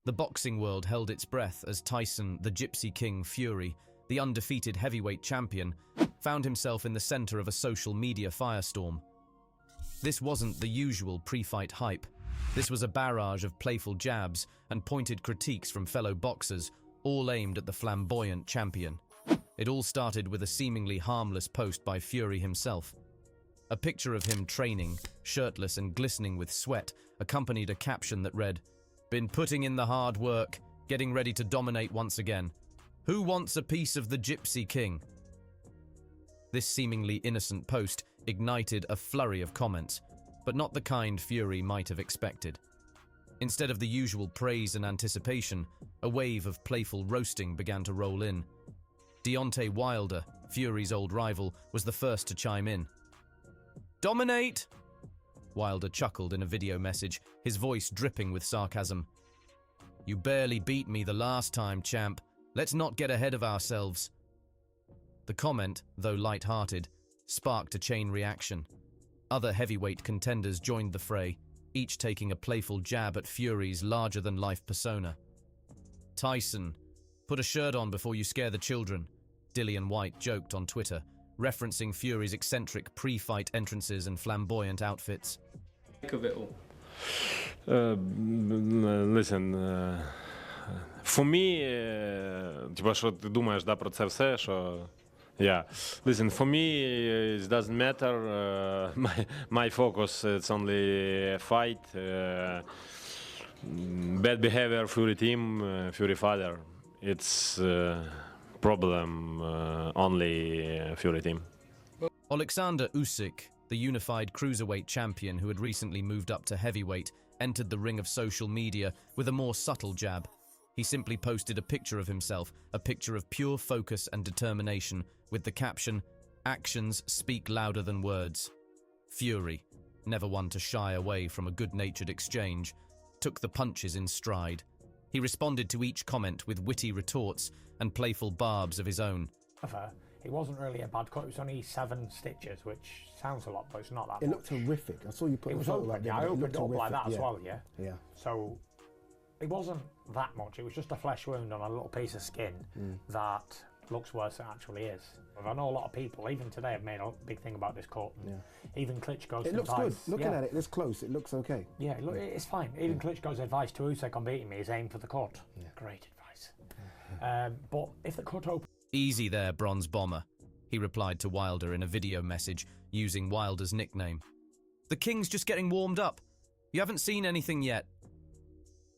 The boxing world held its breath as Tyson, the Gypsy King Fury, the undefeated heavyweight champion, found himself in the center of a social media firestorm. This wasn't the usual pre-fight hype. This was a barrage of playful jabs and pointed critiques from fellow boxers, all aimed at the flamboyant champion. It all started with a seemingly harmless post by Fury himself. A picture of him training, shirtless and glistening with sweat, accompanied a caption that read, "Been putting in the hard work, getting ready to dominate once again. Who wants a piece of the Gypsy King?" This seemingly innocent post ignited a flurry of comments, but not the kind Fury might have expected. Instead of the usual praise and anticipation, a wave of playful roasting began to roll in. Deontay Wilder, Fury's old rival, was the first to chime in. "Dominate!" Wilder chuckled in a video message, his voice dripping with sarcasm. "You barely beat me the last time, champ. Let's not get ahead of ourselves." The comment, though light-hearted, sparked a chain reaction. Other heavyweight contenders joined the fray, each taking a playful jab at Fury's larger-than-life persona. "Tyson, put a shirt on before you scare the children," Dillian Whyte joked on Twitter, referencing Fury's eccentric pre-fight entrances and flamboyant outfits. Of it all. Listen, for me, типа, що ти думаєш, да, про це все, що... Yeah. Listen, for me, it doesn't matter. My focus, it's only fight. Bad behavior, Fury team, Fury father. It's problem only Fury team. Oleksandr Usyk, the unified cruiserweight champion who had recently moved up to heavyweight, entered the ring of social media with a more subtle jab. He simply posted a picture of himself, a picture of pure focus and determination, with the caption, "Actions speak louder than words." Fury, never one to shy away from a good-natured exchange, took the punches in stride. He responded to each comment with witty retorts and playful barbs of his own. It wasn't really a bad cut. It was only 7 stitches, which sounds a lot, but it's not that It much. looked horrific. I saw you put it a was photo open, right there. yeah, I opened it up like that yeah. as well, yeah? Yeah. So it wasn't that much. It was just a flesh wound on a little piece of skin that looks worse than it actually is. I know a lot of people, even today, have made a big thing about this cut. And even Klitschko's It looks good. Looking at it, it's close. It looks okay. Yeah, look, it's fine. Even Klitschko's advice to Usyk on beating me is aim for the cut. Yeah. Great advice. But if the cut opens... "Easy there, Bronze Bomber," he replied to Wilder in a video message using Wilder's nickname. "The King's just getting warmed up. You haven't seen anything yet."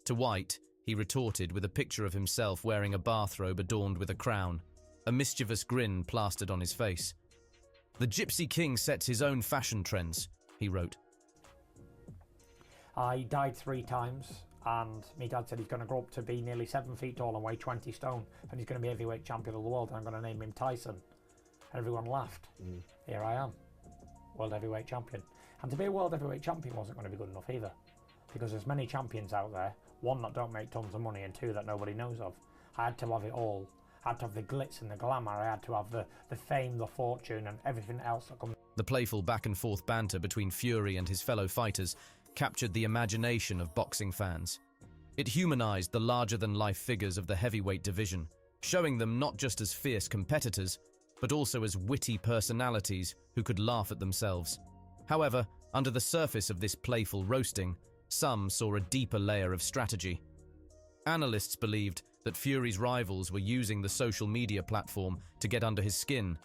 To White, he retorted with a picture of himself wearing a bathrobe adorned with a crown, a mischievous grin plastered on his face. "The Gypsy King sets his own fashion trends," he wrote. I died 3 times, and my dad said he's going to grow up to be nearly 7 feet tall and weigh 20 stone, and he's going to be heavyweight champion of the world, and I'm going to name him Tyson. And everyone laughed. Here I am, world heavyweight champion. And to be a world heavyweight champion wasn't going to be good enough either, because there's many champions out there, 1 that don't make tons of money and 2 that nobody knows of. I had to have it all. I had to have the glitz and the glamour. I had to have the fame, the fortune, and everything else that comes. The playful back-and-forth banter between Fury and his fellow fighters captured the imagination of boxing fans. It humanized the larger-than-life figures of the heavyweight division, showing them not just as fierce competitors, but also as witty personalities who could laugh at themselves. However, under the surface of this playful roasting, some saw a deeper layer of strategy. Analysts believed that Fury's rivals were using the social media platform to get under his skin,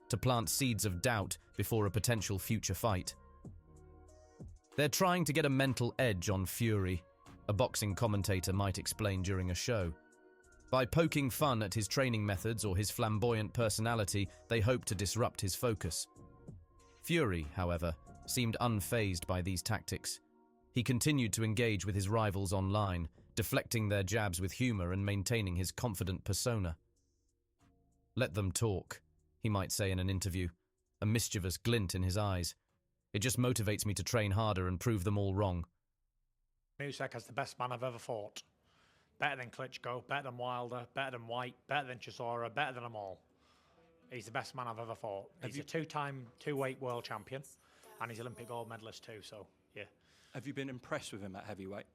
to plant seeds of doubt before a potential future fight. "They're trying to get a mental edge on Fury," a boxing commentator might explain during a show. "By poking fun at his training methods or his flamboyant personality, they hope to disrupt his focus." Fury, however, seemed unfazed by these tactics. He continued to engage with his rivals online, deflecting their jabs with humor and maintaining his confident persona. "Let them talk," he might say in an interview, a mischievous glint in his eyes. "It just motivates me to train harder and prove them all wrong." Usyk is the best man I've ever fought. Better than Klitschko, better than Wilder, better than White, better than Chisora, better than them all. He's the best man I've ever fought. He's a 2-time 2-weight world champion, and he's Olympic gold medalist too, so yeah. Have you been impressed with him at heavyweight?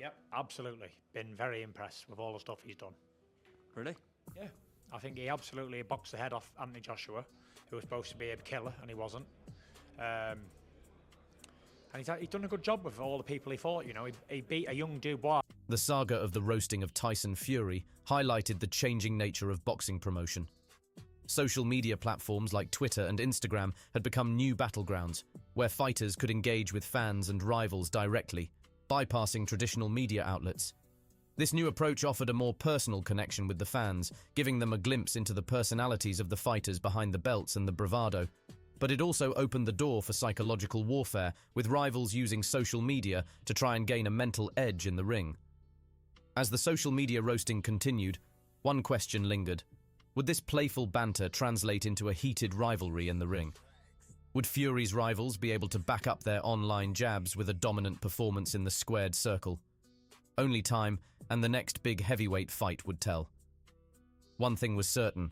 Yep, absolutely. Been very impressed with all the stuff he's done. Really? Yeah, I think he absolutely boxed the head off Anthony Joshua, who was supposed to be a killer, and he wasn't. And he's done a good job with all the people he fought, you know. He beat a young Dubois. The saga of the roasting of Tyson Fury highlighted the changing nature of boxing promotion. Social media platforms like Twitter and Instagram had become new battlegrounds, where fighters could engage with fans and rivals directly, bypassing traditional media outlets. This new approach offered a more personal connection with the fans, giving them a glimpse into the personalities of the fighters behind the belts and the bravado. But it also opened the door for psychological warfare, with rivals using social media to try and gain a mental edge in the ring. As the social media roasting continued, one question lingered. Would this playful banter translate into a heated rivalry in the ring? Would Fury's rivals be able to back up their online jabs with a dominant performance in the squared circle? Only time and the next big heavyweight fight would tell. One thing was certain.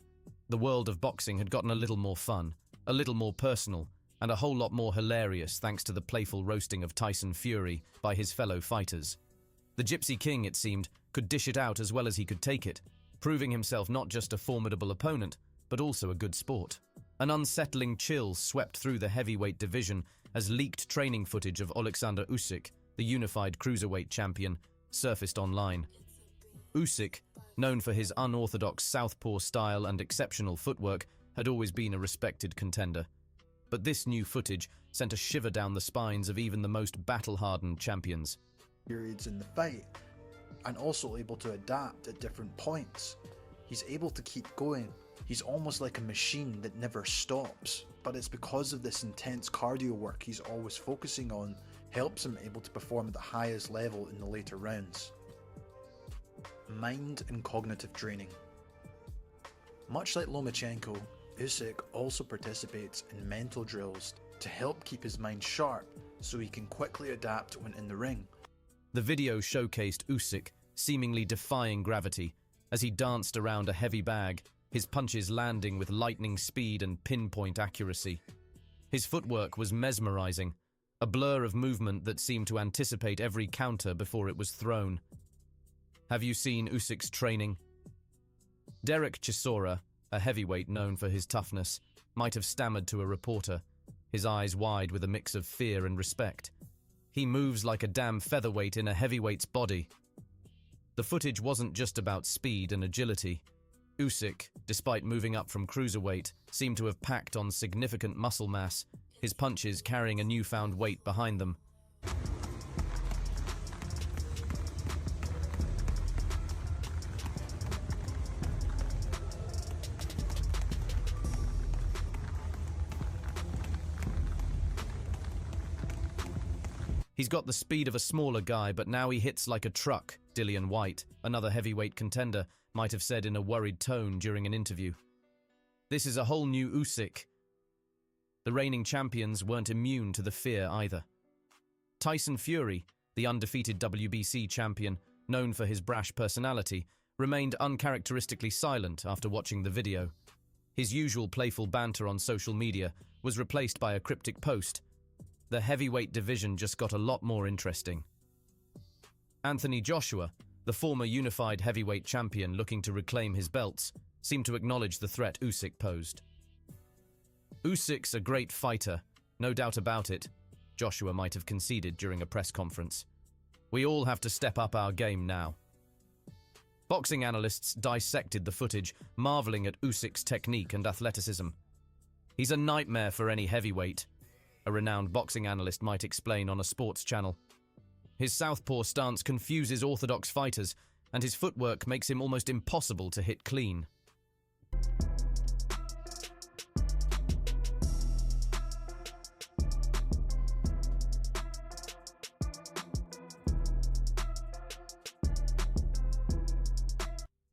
The world of boxing had gotten a little more fun, a little more personal, and a whole lot more hilarious thanks to the playful roasting of Tyson Fury by his fellow fighters. The Gypsy King, it seemed, could dish it out as well as he could take it, proving himself not just a formidable opponent, but also a good sport. An unsettling chill swept through the heavyweight division as leaked training footage of Oleksandr Usyk, the unified cruiserweight champion, surfaced online. Usyk, known for his unorthodox southpaw style and exceptional footwork, had always been a respected contender. But this new footage sent a shiver down the spines of even the most battle-hardened champions. Periods in the fight, and also able to adapt at different points. He's able to keep going. He's almost like a machine that never stops, but it's because of this intense cardio work he's always focusing on helps him able to perform at the highest level in the later rounds. Mind and cognitive training. Much like Lomachenko, Usyk also participates in mental drills to help keep his mind sharp so he can quickly adapt when in the ring. The video showcased Usyk seemingly defying gravity as he danced around a heavy bag, his punches landing with lightning speed and pinpoint accuracy. His footwork was mesmerizing, a blur of movement that seemed to anticipate every counter before it was thrown. Have you seen Usyk's training? Derek Chisora, a heavyweight known for his toughness, might have stammered to a reporter, his eyes wide with a mix of fear and respect. He moves like a damn featherweight in a heavyweight's body. The footage wasn't just about speed and agility. Usyk, despite moving up from cruiserweight, seemed to have packed on significant muscle mass, his punches carrying a newfound weight behind them. He's got the speed of a smaller guy, but now he hits like a truck, Dillian Whyte, another heavyweight contender, might have said in a worried tone during an interview. This is a whole new Usyk. The reigning champions weren't immune to the fear either. Tyson Fury, the undefeated WBC champion, known for his brash personality, remained uncharacteristically silent after watching the video. His usual playful banter on social media was replaced by a cryptic post. The heavyweight division just got a lot more interesting. Anthony Joshua, the former unified heavyweight champion looking to reclaim his belts, seemed to acknowledge the threat Usyk posed. Usyk's a great fighter, no doubt about it, Joshua might have conceded during a press conference. We all have to step up our game now. Boxing analysts dissected the footage, marveling at Usyk's technique and athleticism. He's a nightmare for any heavyweight, a renowned boxing analyst might explain on a sports channel. His southpaw stance confuses orthodox fighters, and his footwork makes him almost impossible to hit clean.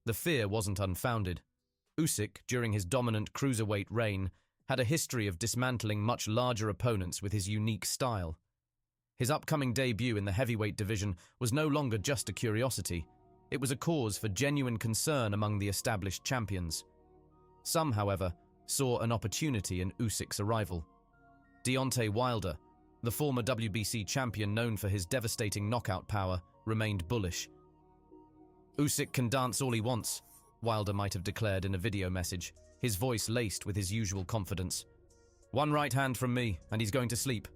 The fear wasn't unfounded. Usyk, during his dominant cruiserweight reign, had a history of dismantling much larger opponents with his unique style. His upcoming debut in the heavyweight division was no longer just a curiosity. It was a cause for genuine concern among the established champions. Some, however, saw an opportunity in Usyk's arrival. Deontay Wilder, the former WBC champion known for his devastating knockout power, remained bullish. "Usyk can dance all he wants," Wilder might have declared in a video message, his voice laced with his usual confidence. "One right hand from me, and he's going to sleep."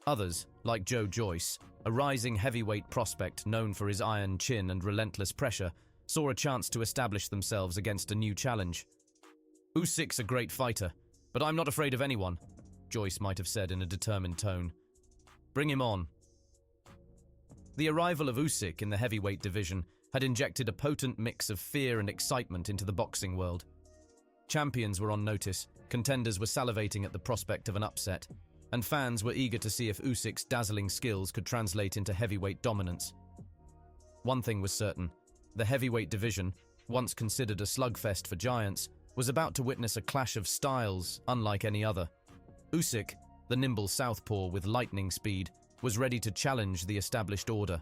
Others, like Joe Joyce, a rising heavyweight prospect known for his iron chin and relentless pressure, saw a chance to establish themselves against a new challenge. "Usyk's a great fighter, but I'm not afraid of anyone," Joyce might have said in a determined tone. "Bring him on." The arrival of Usyk in the heavyweight division had injected a potent mix of fear and excitement into the boxing world. Champions were on notice, contenders were salivating at the prospect of an upset, and fans were eager to see if Usyk's dazzling skills could translate into heavyweight dominance. One thing was certain: the heavyweight division, once considered a slugfest for giants, was about to witness a clash of styles unlike any other. Usyk, the nimble southpaw with lightning speed, was ready to challenge the established order.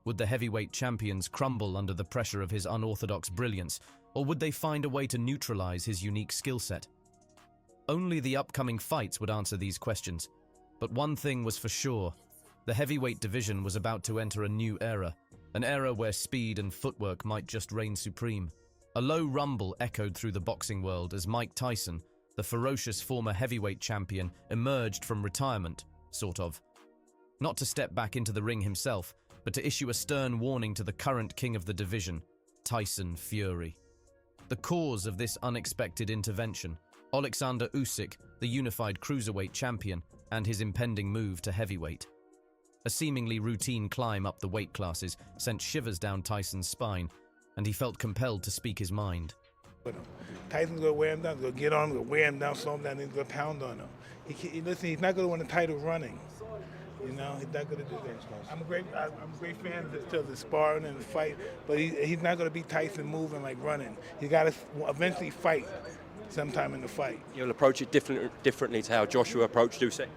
Would the heavyweight champions crumble under the pressure of his unorthodox brilliance, or would they find a way to neutralize his unique skill set? Only the upcoming fights would answer these questions. But one thing was for sure: the heavyweight division was about to enter a new era, an era where speed and footwork might just reign supreme. A low rumble echoed through the boxing world as Mike Tyson, the ferocious former heavyweight champion, emerged from retirement, sort of. Not to step back into the ring himself, but to issue a stern warning to the current king of the division, Tyson Fury. The cause of this unexpected intervention: Oleksandr Usyk, the unified cruiserweight champion, and his impending move to heavyweight. A seemingly routine climb up the weight classes sent shivers down Tyson's spine, and he felt compelled to speak his mind. Tyson's going to wear him down, he's going to get on him, going to wear him down, slow him down, and he's going to pound on him. Listen, he's not going to win the title running. You know, he's not going to do that. I'm a great fan of the sparring and the fight, but he's not going to beat Tyson moving like running. He's got to eventually fight sometime in the fight. You'll approach it differently to how Joshua approached Usyk?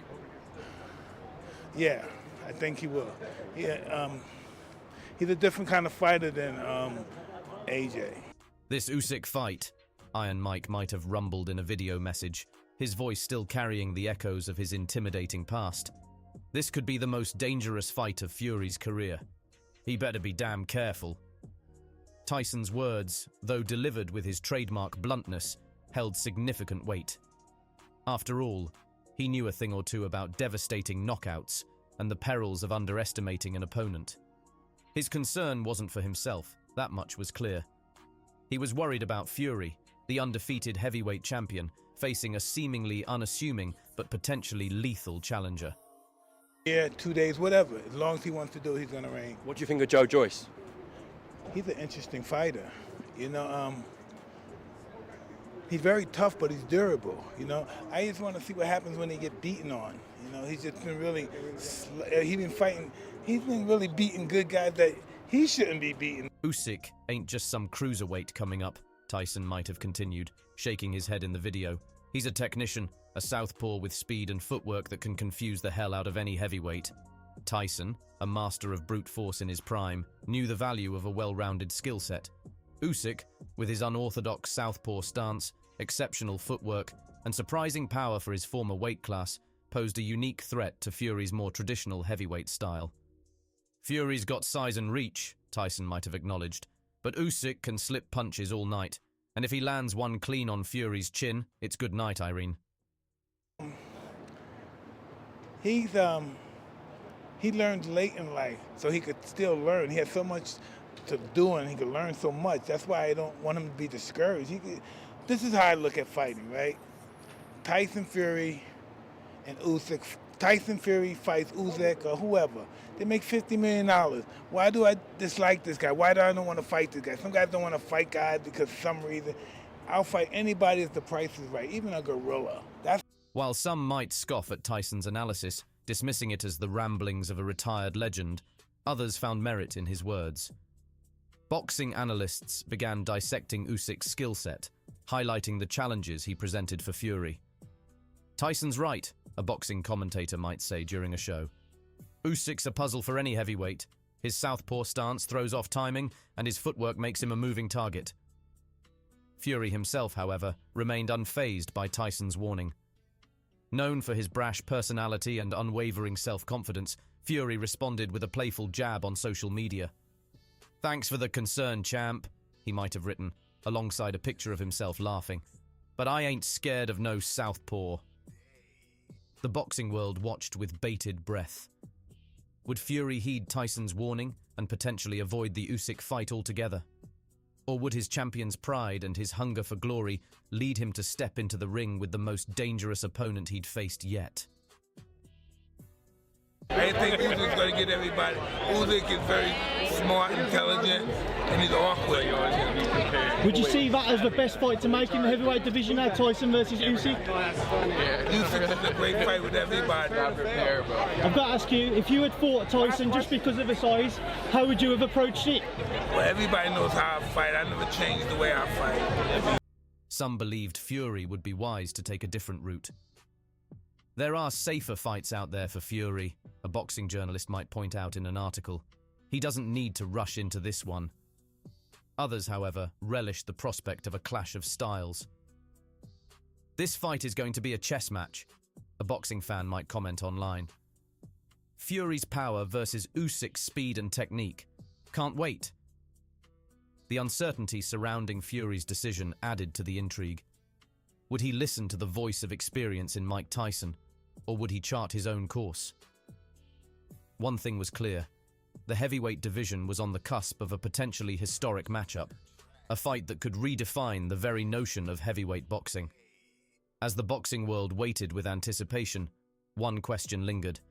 Yeah, I think he will. Yeah, he's a different kind of fighter than AJ. This Usyk fight, Iron Mike might have rumbled in a video message, his voice still carrying the echoes of his intimidating past. This could be the most dangerous fight of Fury's career. He better be damn careful. Tyson's words, though delivered with his trademark bluntness, held significant weight. After all, he knew a thing or two about devastating knockouts and the perils of underestimating an opponent. His concern wasn't for himself, that much was clear. He was worried about Fury, the undefeated heavyweight champion, facing a seemingly unassuming but potentially lethal challenger. Yeah, 2 days, whatever. As long as he wants to do it, he's going to reign. What do you think of Joe Joyce? He's an interesting fighter. You know, he's very tough, but he's durable. You know, I just want to see what happens when they get beaten on. You know, he's just been really, he's been really beating good guys that he shouldn't be beating. Usyk ain't just some cruiserweight coming up, Tyson might have continued, shaking his head in the video. He's a technician, a southpaw with speed and footwork that can confuse the hell out of any heavyweight. Tyson, a master of brute force in his prime, knew the value of a well-rounded skill set. Usyk, with his unorthodox southpaw stance, exceptional footwork, and surprising power for his former weight class, posed a unique threat to Fury's more traditional heavyweight style. Fury's got size and reach, Tyson might have acknowledged, but Usyk can slip punches all night, and if he lands one clean on Fury's chin, it's good night, Irene. He learned late in life, so he could still learn. He had so much to do, and he could learn so much. That's why I don't want him to be discouraged. This is how I look at fighting, right? Tyson Fury and Usyk. Tyson Fury fights Usyk or whoever. They make $50 million. Why do I dislike this guy? Why do I don't want to fight this guy? Some guys don't want to fight guys because for some reason. I'll fight anybody if the price is right, even a gorilla. While some might scoff at Tyson's analysis, dismissing it as the ramblings of a retired legend, others found merit in his words. Boxing analysts began dissecting Usyk's skill set, highlighting the challenges he presented for Fury. Tyson's right, a boxing commentator might say during a show. Usyk's a puzzle for any heavyweight. His southpaw stance throws off timing, and his footwork makes him a moving target. Fury himself, however, remained unfazed by Tyson's warning. Known for his brash personality and unwavering self-confidence, Fury responded with a playful jab on social media. "Thanks for the concern, champ," he might have written, alongside a picture of himself laughing. "But I ain't scared of no southpaw." The boxing world watched with bated breath. Would Fury heed Tyson's warning and potentially avoid the Usyk fight altogether? Or would his champion's pride and his hunger for glory lead him to step into the ring with the most dangerous opponent he'd faced yet? I think Usyk's going to get everybody. Usyk is very smart, intelligent, and he's awkward. Would you see that as the best fight to make in the heavyweight division now, Tyson versus Usyk? Usyk is a great fight with everybody. I've got to ask you, if you had fought Tyson just because of the size, how would you have approached it? Well, everybody knows how I fight. I never changed the way I fight. Some believed Fury would be wise to take a different route. There are safer fights out there for Fury, a boxing journalist might point out in an article. He doesn't need to rush into this one. Others, however, relished the prospect of a clash of styles. "This fight is going to be a chess match," a boxing fan might comment online. "Fury's power versus Usyk's speed and technique. Can't wait." The uncertainty surrounding Fury's decision added to the intrigue. Would he listen to the voice of experience in Mike Tyson, or would he chart his own course? One thing was clear. The heavyweight division was on the cusp of a potentially historic matchup, a fight that could redefine the very notion of heavyweight boxing. As the boxing world waited with anticipation, one question lingered.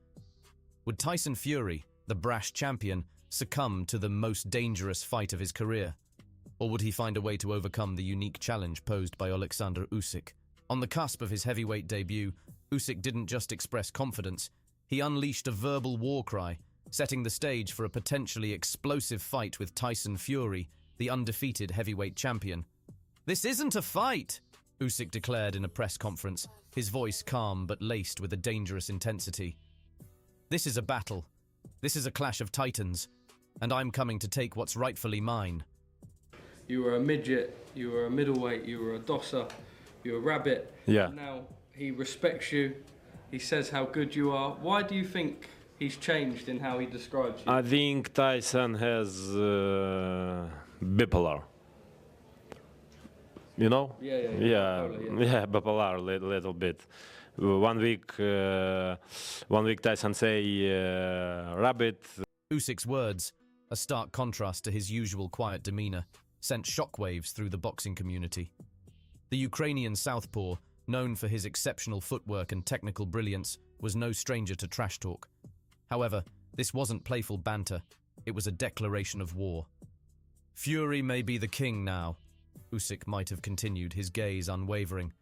Would Tyson Fury, the brash champion, succumb to the most dangerous fight of his career? Or would he find a way to overcome the unique challenge posed by Oleksandr Usyk? On the cusp of his heavyweight debut, Usyk didn't just express confidence, he unleashed a verbal war cry, setting the stage for a potentially explosive fight with Tyson Fury, the undefeated heavyweight champion. "This isn't a fight," Usyk declared in a press conference, his voice calm but laced with a dangerous intensity. "This is a battle. This is a clash of titans, and I'm coming to take what's rightfully mine." You were a midget, you were a middleweight, you were a dosser, you were a rabbit. Yeah. Now he respects you, he says how good you are. Why do you think he's changed in how he describes you? I think Tyson has bipolar. You know? Yeah, Bipolar little bit. One week Tyson say rabbit. Usyk's words, a stark contrast to his usual quiet demeanor, sent shockwaves through the boxing community. The Ukrainian southpaw, known for his exceptional footwork and technical brilliance, was no stranger to trash talk. However, this wasn't playful banter, it was a declaration of war. "Fury may be the king now," Usyk might have continued, his gaze unwavering.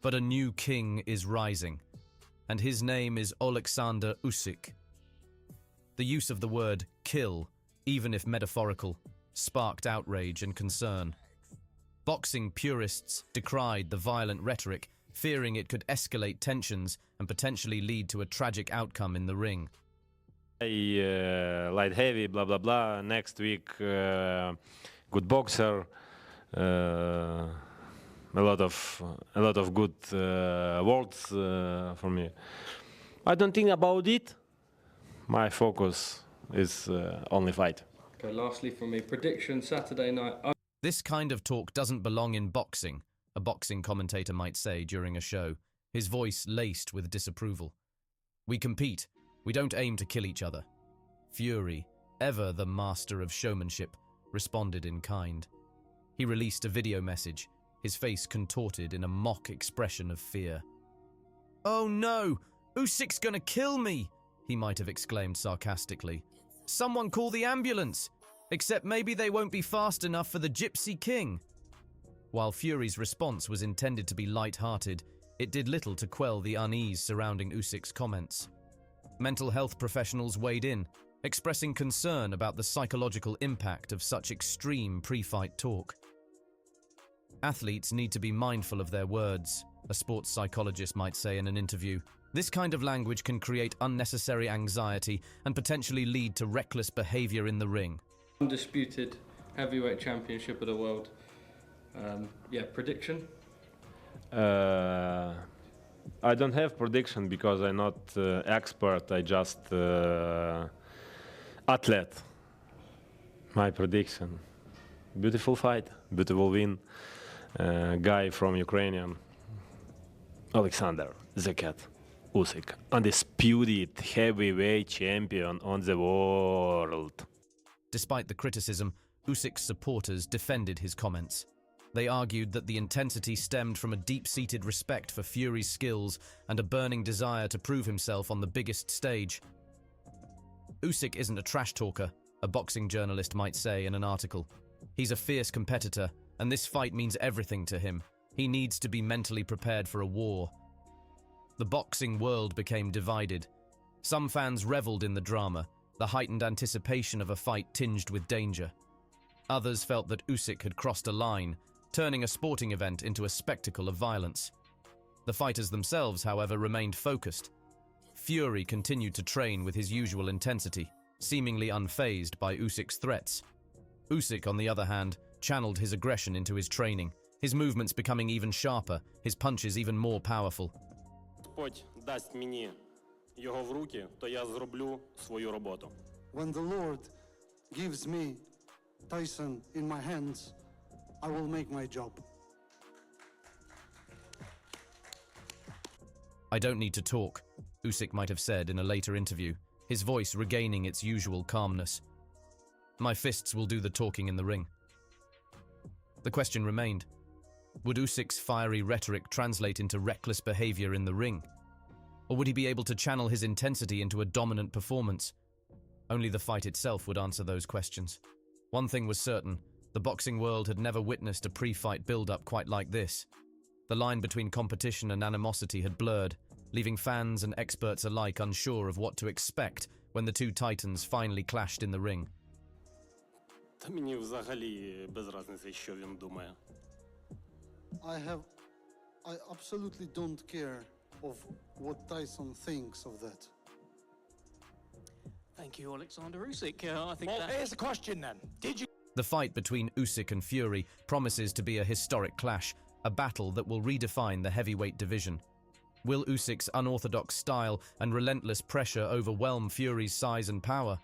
"But a new king is rising, and his name is Oleksandr Usyk." The use of the word kill, even if metaphorical, sparked outrage and concern. Boxing purists decried the violent rhetoric, fearing it could escalate tensions and potentially lead to a tragic outcome in the ring. Light heavy, blah blah blah. Next week, good boxer. A lot of good words for me. I don't think about it. My focus is only fight. Okay, lastly from me, prediction Saturday night. This kind of talk doesn't belong in boxing, a boxing commentator might say during a show, his voice laced with disapproval. "We compete. We don't aim to kill each other." Fury, ever the master of showmanship, responded in kind. He released a video message, his face contorted in a mock expression of fear. "Oh no! Usyk's gonna kill me!" he might have exclaimed sarcastically. "Someone call the ambulance! Except maybe they won't be fast enough for the Gypsy King." While Fury's response was intended to be light-hearted, it did little to quell the unease surrounding Usyk's comments. Mental health professionals weighed in, expressing concern about the psychological impact of such extreme pre-fight talk. Athletes need to be mindful of their words, a sports psychologist might say in an interview. This kind of language can create unnecessary anxiety and potentially lead to reckless behavior in the ring. Undisputed heavyweight championship of the world. Prediction? I don't have prediction because I'm not expert. I just athlete. My prediction: beautiful fight, beautiful win. Guy from Ukrainian, Oleksandr Usyk, undisputed heavyweight champion on the world. Despite the criticism, Usyk's supporters defended his comments. They argued that the intensity stemmed from a deep-seated respect for Fury's skills and a burning desire to prove himself on the biggest stage. Usyk isn't a trash talker, a boxing journalist might say in an article. He's a fierce competitor, and this fight means everything to him. He needs to be mentally prepared for a war. The boxing world became divided. Some fans reveled in the drama, the heightened anticipation of a fight tinged with danger. Others felt that Usyk had crossed a line, turning a sporting event into a spectacle of violence. The fighters themselves, however, remained focused. Fury continued to train with his usual intensity, seemingly unfazed by Usyk's threats. Usyk, on the other hand, channeled his aggression into his training, his movements becoming even sharper, his punches even more powerful. When the Lord gives me Tyson in my hands, I will make my job. I don't need to talk, Usyk might have said in a later interview, his voice regaining its usual calmness. My fists will do the talking in the ring. The question remained, would Usyk's fiery rhetoric translate into reckless behavior in the ring? Or would he be able to channel his intensity into a dominant performance? Only the fight itself would answer those questions. One thing was certain, the boxing world had never witnessed a pre-fight build-up quite like this. The line between competition and animosity had blurred, leaving fans and experts alike unsure of what to expect when the two titans finally clashed in the ring. I absolutely don't care of what Tyson thinks of that. Thank you, Oleksandr Usyk. I think here's the question then. The fight between Usyk and Fury promises to be a historic clash, a battle that will redefine the heavyweight division. Will Usyk's unorthodox style and relentless pressure overwhelm Fury's size and power?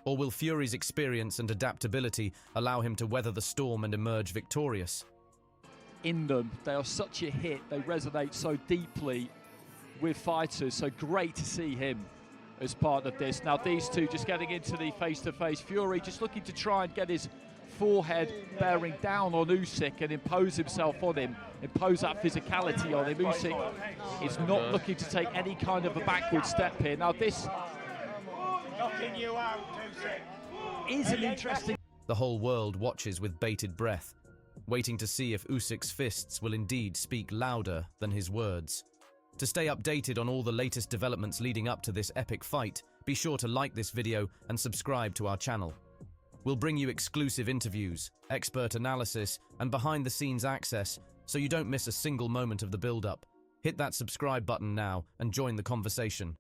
Or will Fury's experience and adaptability allow him to weather the storm and emerge victorious? In them, they are such a hit, they resonate so deeply with fighters, so great to see him as part of this. Now these two just getting into the face-to-face. Fury just looking to try and get his forehead bearing down on Usyk and impose himself on him, impose that physicality on him. Usyk is not looking to take any kind of a backward step here. Now this is an interesting... The whole world watches with bated breath, waiting to see if Usyk's fists will indeed speak louder than his words. To stay updated on all the latest developments leading up to this epic fight, be sure to like this video and subscribe to our channel. We'll bring you exclusive interviews, expert analysis, and behind-the-scenes access, so you don't miss a single moment of the build-up. Hit that subscribe button now and join the conversation.